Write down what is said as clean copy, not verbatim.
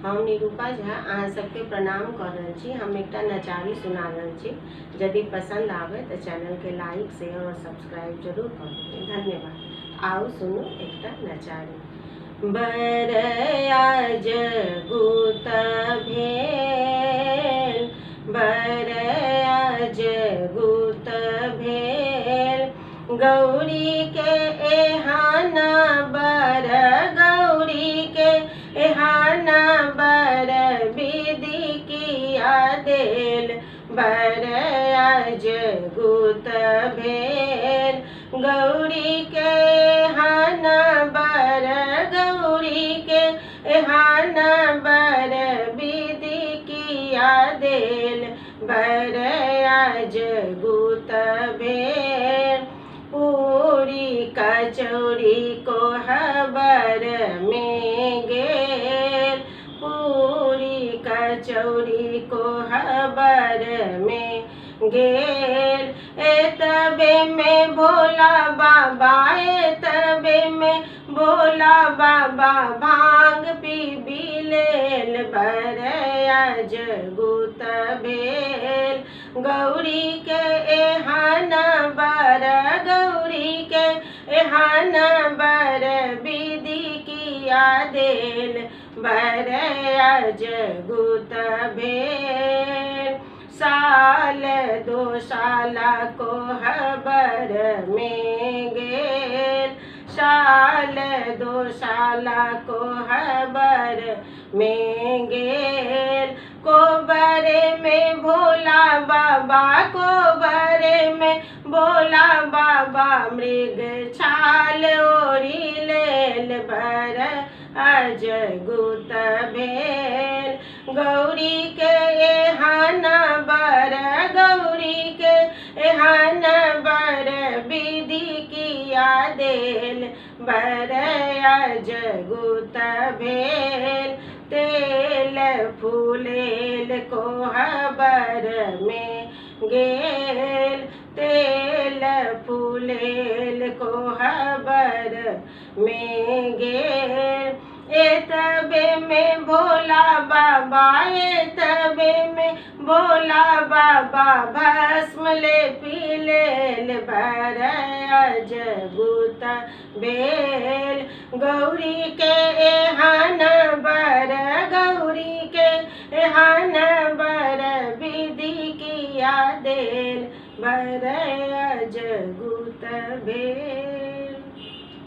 हम निरूपा झा अहाँ सबके प्रणाम कर रहल छी। हम एकटा नचारी सुना रहल छी। यदि पसंद आवे तो चैनल के लाइक शेयर और सब्सक्राइब जरूर करें। धन्यवाद। आओ सुनो एकटा नचारी। बरया जगुत भेल, बरया जगुत भेल, गौरी के एहाना बर, गौरी के एहाना बर, विधि किया देल, बरया जगुत भेल, गौरी के एहाना बर, गौरी के एहाना बर, विधि किया देल, बरया जगुत भेल। पूरी कचौड़ी को हबर में गेल, पूरी कचौड़ी को हबर में गेल, एतबे में भोला बाबा, एतबे में भोला बाबा भांग पी लेल, बरया जगुत भेल, गौरी के एहाना बर, गौरी के एहाना बर, विधि किया देल, बरया जगुत भेल। साल दो साला को हबर में गेल, साल दो साला को हबर में गेल, कोबरे में भोला बाबा, कोबरे में भोला बाबा मृग छाल ओढ़ी लेल, बरया जगुत भेल, गौरी के एहाना बर, गौरी के एहाना बर, विधि किया देल, बरया जगुत भेल। तेल फूलेल को हबर में गेल, तेल फूलेल को हबर में गेल, एतबे में भोला बाबा, एतबे में भोला बाबा भस्म ले पी लेल, बरया जगुत भेल, गौरी के एहाना बर, गौरी के एहाना बर, विधि किया देल, बरया जगुत भेल।